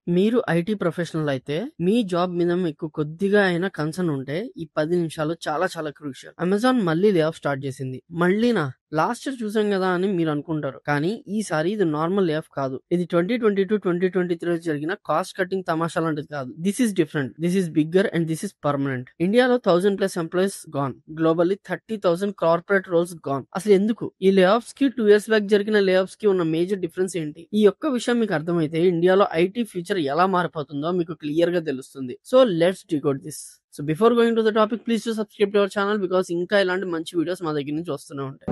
మీరు IT professional అయితే మీ job మీద మీకు కొద్దిగా అయినా కన్సర్న్ ఉంటే ఈ 10 నిమిషాలు చాలా చాలా క్రూషియల్. అమెజాన్ మళ్ళీ లే ఆఫ్ స్టార్ట్ చేసింది. మళ్ళీనా? లాస్ట్ ఇయర్ చూసాం కదా అని మీరు అనుకుంటారు. కానీ ఈసారి ఇది నార్మల్ లే ఆఫ్ కాదు. ఇది 2022-2023 జరిగిన కాస్ట్ కటింగ్ తమాషా లాంటిది కాదు. This is different, this is bigger and this is permanent. ఇండియాలో 1000+ employees gone, globally 30,000 corporate roles gone. అసలు ఎందుకు ఈ లే ఆఫ్స్ కి 2 years బ్యాక్ జరిగిన లే ఆఫ్స్ కి ఉన్న మేజర్ డిఫరెన్స్ ఏంటి? ఈ ఒక్క విషయం మీకు అర్థమైతే ఇండియాలో ఐటీ ఫ్యూచర్ ఎలా మారిపోతుందో మీకు క్లియర్ గా తెలుస్తుంది. So let's decode this. So before going to the topic, please to subscribe to our channel because ఇంకా ఇలాంటి మంచి వీడియోస్ మా దగ్గర నుంచి వస్తూనే ఉంటాయి.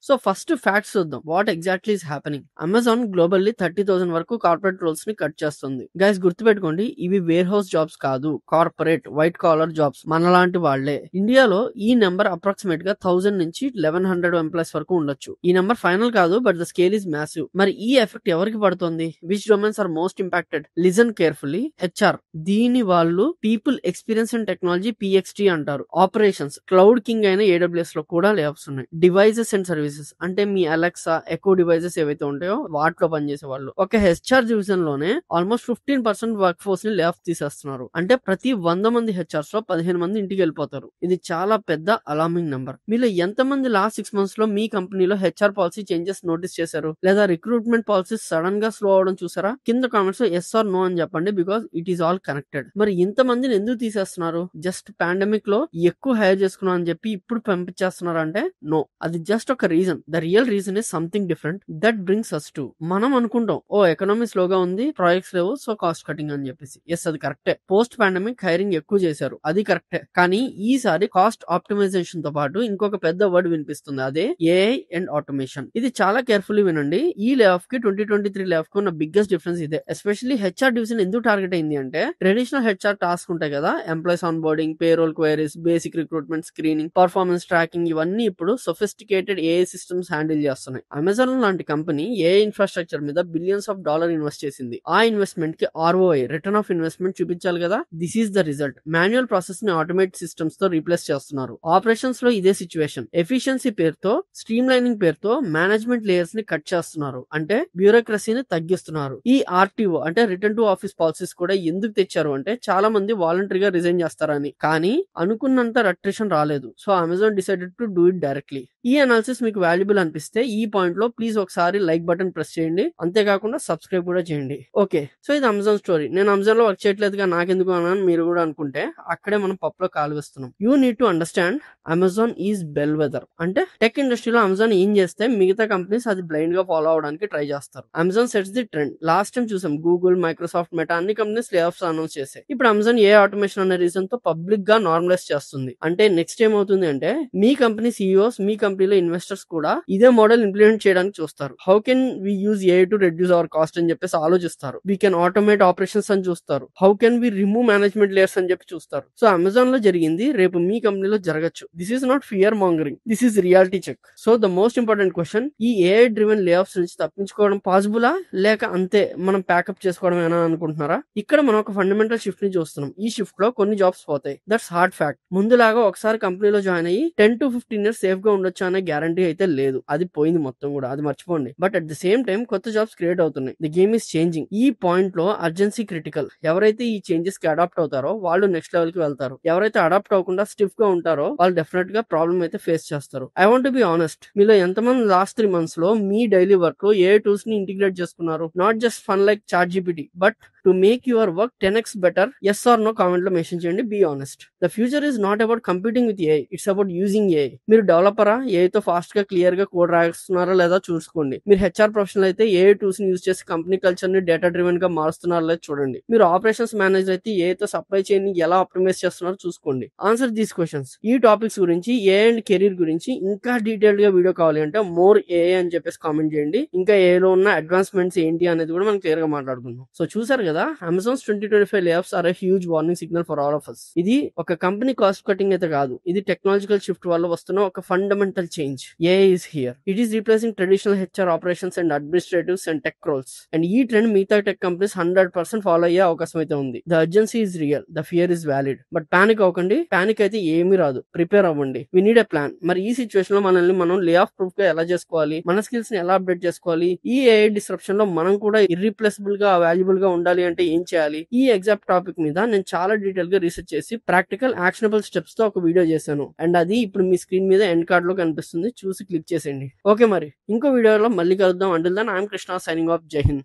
సో ఫస్ట్ ఫ్యాక్ట్స్ చూద్దాం. What exactly is happening? Amazon globally 30,000 వరకు కార్పొరేట్ రోల్స్ ని కట్ చేస్తుంది. గైస్ గుర్తుపెట్టుకోండి, ఇవి వేర్ హౌస్ జాబ్స్ కాదు, కార్పొరేట్ వైట్ కాలర్ జాబ్స్, మనలాంటి వాళ్లే. ఇండియాలో ఈ నెంబర్ అప్రాక్సిమేట్ గా 1000 నుంచి 1100 ఎంప్లాయీస్ వరకు ఉండొచ్చు. ఈ నెంబర్ ఫైనల్ కాదు, but the scale is massive. మరి ఈ ఎఫెక్ట్ ఎవరికి పడుతుంది? Which domains are most impacted? Listen carefully. HR, దీని వాళ్ళు people experience and technology PXT అంటారు. ఆపరేషన్స్, క్లౌడ్ కింగ్ అయిన AWS లో కూడా లే ఆఫ్స్ ఉన్నాయి. డివైజెస్ అండ్ సర్వీసెస్ అంటే మీ అలెక్సా, ఎకో డివైజెస్ ఏవైతే ఉంటాయో వాటిలో పనిచేసే వాళ్ళు. ఒక హెచ్ఆర్ డివిజన్ లోనే ఆల్మోస్ట్ 15% వర్క్ ఫోర్స్ ని లే ఆఫ్ తీసేస్తున్నారు. అంటే ప్రతి 100 మంది హెచ్ఆర్స్ లో 15 మంది ఇంటికి వెళ్ళిపోతారు. ఇది చాలా పెద్ద అలార్మింగ్ నెంబర్. మీలో ఎంతమంది లాస్ట్ 6 months లో మీ కంపెనీలో హెచ్ఆర్ పాలసీ చేంజెస్ నోటీస్ చేశారు? లేదా రిక్రూట్మెంట్ పాలసీస్ సడన్ గా స్లో అవడం చూసారా? కింద కామెంట్స్ లో ఎస్ ఆర్ నో అని చెప్పండి, because it is all connected. మరి ఇంత మందిని ఎందుకు తీసేస్తున్నారు? జస్ట్ పాండమిక్ లో ఎక్కువ హైర్ చేసుకున్నాం అని చెప్పి ఇప్పుడు పంపించేస్తున్నారు అంటే నో, అది జస్ట్ ఒక reason. The real reason is something different that brings us to. మనం అనుకుంటాం ఓ ఎకనామీ స్లోగా ఉంది, ప్రాజెక్ట్స్ లేవు, సో కాస్ట్ కటింగ్ అని చెప్పేసి. ఎస్, అది కరెక్టే. పోస్ట్ పాండమిక్ హైరింగ్ ఎక్కువ చేశారు, అది కరెక్టే. కానీ ఈసారి కాస్ట్ ఆప్టిమైజేషన్ తో పాటు ఇంకొక పెద్ద వర్డ్ వినిపిస్తుంది, అదే ఏఐ అండ్ ఆటోమేషన్. ఇది చాలా కేర్ఫుల్లీ వినండి. ఈ లే ఆఫ్ కి 2023 లే ఆఫ్ కి ఉన్న బిగ్గెస్ట్ డిఫరెన్స్ ఇదే. ఎస్పెషల్లీ హెచ్ఆర్ డివిజన్ ఎందుకు టార్గెట్ అయింది అంటే, ట్రెడిషనల్ హెచ్ఆర్ టాస్క్ ఉంటాయి కదా, employees on boarding, payroll queries, basic recruitment, screening, performance tracking, ఇవన్నీ ఇప్పుడు సొఫిస్టికేటెడ్ ఏఐ సిస్టమ్స్ హ్యాండిల్ చేస్తున్నాయి. అమెజాన్ లాంటి కంపెనీ ఏఐ ఇన్ఫ్రాస్ట్రక్చర్ మీద బిలియన్స్ ఆఫ్ డాలర్ ఇన్వెస్ట్ చేసింది. ఆ ఇన్వెస్ట్మెంట్ కి ROI, రిటర్న్ ఆఫ్ ఇన్వెస్ట్మెంట్ చూపించాలి కదా. This is the result. Manual process ని ఆటోమేట్ సిస్టమ్స్ తో రీప్లేస్ చేస్తున్నారు. ఆపరేషన్స్ లో ఇదే సిచ్యువేషన్. ఎఫిషియన్సీ పేరుతో, స్ట్రీమ్ లైనింగ్ పేరుతో మేనేజ్మెంట్ లేయర్స్ ని కట్ చేస్తున్నారు. అంటే బ్యూరోక్రసీని తగ్గిస్తున్నారు. ఈ RTO అంటే రిటర్న్ టు ఆఫీస్ పాలసీస్ కూడా ఎందుకు తెచ్చారు అంటే, చాలా మంది వాలంటరీగా రిజైన్ చేస్తారని. కానీ అనుకున్నంత అట్రిషన్ రాలేదు. So Amazon decided to do it directly. ఈ అనాలిసిస్ మీకు వాల్యుబుల్ అనిపిస్తే ఈ పాయింట్ లో ప్లీజ్ ఒకసారి లైక్ బటన్ ప్రెస్ చేయండి. అంతేకాకుండా సబ్స్క్రైబ్ కూడా చేయండి. ఓకే, సో ఇది అమెజాన్ స్టోరీ. నేను అమెజాన్ లో వర్క్ చేయట్లేదుగా, నాకెందుకు అని మీరు కూడా అనుకుంటే అక్కడే మనం పప్పులో కాలు వేస్తున్నాం. You need to understand Amazon is bellwether. అంటే టెక్ ఇండస్ట్రీలో అమెజాన్ ఏం చేస్తే మిగతా కంపెనీస్ అది బ్లైండ్ గా ఫాలో అవడానికి ట్రై చేస్తారు. Amazon sets the trend. Last time చూసాం, గూగుల్, మైక్రోసాఫ్ట్, మెటా అన్ని కంపెనీస్ లే ఆఫ్స్ అనౌన్స్ చేశాయి. ఇప్పుడు అమెజాన్ ఏ ఆటోమేషన్ అనే రీజన్ తో పబ్లిక్ గా నార్మలైజ్ చేస్తుంది. అంటే నెక్స్ట్ ఏమవుతుంది అంటే, మీ కంపెనీ CEOs, మీ కంపెనీలో ఇన్వెస్టర్స్ కూడా ఇదే మోడల్ ఇంప్లిమెంట్ చేయడానికి చూస్తారు. How can we use AI to reduce our cost అని చెప్పేసి ఆలోచిస్తారు. వీ కెన్ ఆటోమేట్ ఆపరేషన్స్ అని చూస్తారు. How can we remove management layers అని చెప్పి చూస్తారు. సో అమెజాన్ లో జరిగింది రేపు మీ కంపెనీలో జరగచ్చు. This is not fear mongering, this is reality check. So the most important question, ఈ AI డ్రివెన్ లే ఆఫ్స్ నుంచి తప్పించుకోవడం పాసిబులా, లేక అంతే మనం ప్యాకప్ చేసుకోవడమేనా అనుకుంటున్నారా? ఇక్కడ మనం ఒక ఫండమెంటల్ షిఫ్ట్ ని చూస్తున్నాం. ఈ షిఫ్ట్ లో కొన్ని జాబ్స్ పోతాయి, దట్స్ హార్డ్ ఫ్యాక్ట్. ముందులాగా ఒకసారి కంపెనీలో జాయిన్ అయ్యి 10 to 15 years సేఫ్ గా ఉండొచ్చు అనే గ్యారంటీ అయితే లేదు. అది పోయింది మొత్తం కూడా, అది మర్చిపోండి. But at the same time కొత్త జాబ్స్ క్రియేట్ అవుతున్నాయి. The game is changing. ఈ పాయింట్ లో అర్జెన్సీ క్రిటికల్. ఎవరైతే ఈ చేంజెస్ కి అడాప్ట్ అవుతారో వాళ్ళు నెక్స్ట్ లెవెల్ కి వెళ్తారు. ఎవరైతే అడాప్ట్ అవ్వకుండా స్టిఫ్ గా ఉంటారో వాళ్ళు డెఫినెట్ గా ప్రాబ్లం అయితే ఫేస్ చేస్తారు. I want to be honest, మీలో ఎంతమంది లాస్ట్ 3 months లో మీ డైలీ వర్క్ లో ఏ టూల్స్ ని ఇంటిగ్రేట్ చేసుకున్నారు? Not just fun like ChatGPT, but to make your work 10x better. Yes or no comment లో మెన్షన్ చేయండి. Be honest. The future is not about competing with AI, it's about using AI. మీరు డెవలపరా? AI తో fast గా clear గా code రాస్తున్నారా లేదా చూసుకోండి. మీరు హెచ్ఆర్ ప్రొఫెషనల్ అయితే AI టూల్స్ ని యూజ్ చేసి కంపెనీ కల్చర్ ని డేటా డ్రివెన్ గా మారుస్తున్నారా లేదా చూడండి. మీరు ఆపరేషన్స్ మేనేజర్ అయితే AI తో సప్లై చైన్ ని ఎలా ఆప్టిమైజ్ చేస్తున్నారో చూసుకోండి. Answer these questions. ఈ టాపిక్స్ గురించి, AI అండ్ కెరీర్ గురించి ఇంకా డీటెయిల్డ్ గా వీడియో కావాలి అంటే మోర్ AI అని చెప్పేసి కామెంట్ చేయండి. ఇంకా AI లో ఉన్న అడ్వాన్స్మెంట్స్ ఏంటి అనేది కూడా మనం క్లియర్ గా మాట్లాడుకుందాం. సో చూసారు కదా కదా, Amazon's 2025 layoffs are a huge warning signal for all of us. ఇది ఒక కంపెనీ కాస్ట్ కటింగ్ అయితే కాదు, ఇది టెక్నాలజికల్ షిఫ్ట్ వల్ల వస్తున్న ఒక fundamental change. AI is here. It is replacing traditional HR operations and administratives and tech roles. And ఈ trend మిగతా టెక్ కంపెనీస్ 100% ఫాలో అయ్యే అవకాశం అయితే ఉంది. The urgency is real, the fear is valid. But panic అవ్వకండి, panic అయితే ఏమీ రాదు, ప్రిపేర్ అవ్వండి. We need a plan. మరి ఈ సిచ్యువేషన్ లో మనల్ని మనం లే ఆఫ్ ప్రూఫ్ గా ఎలా చేసుకోవాలి, మన స్కిల్స్ ని ఎలా అప్డేట్ చేసుకోవాలి, ఈ ఏఐ డిస్రప్షన్ లో మనం కూడా ఇర్రిప్లేసబుల్ గా వాల్యుబుల్ గా ఉండాలి అంటే ఏం చేయాలి, ఈ ఎగ్జాక్ట్ టాపిక్ మీద నేను చాలా డీటెయిల్ గా రీసెర్చ్ చేసి ప్రాక్టికల్ యాక్షనబుల్ స్టెప్స్ తో ఒక వీడియో చేశాను. అండ్ అది ఇప్పుడు మీ స్క్రీన్ మీద ఎండ్ కార్డ్ లో కనిపిస్తుంది, చూసి క్లిక్ చేసేయండి. ఓకే, మరి ఇంకో వీడియోలో మళ్ళీ కలుద్దాం. Until then I'm Krishna signing off. జై హింద్.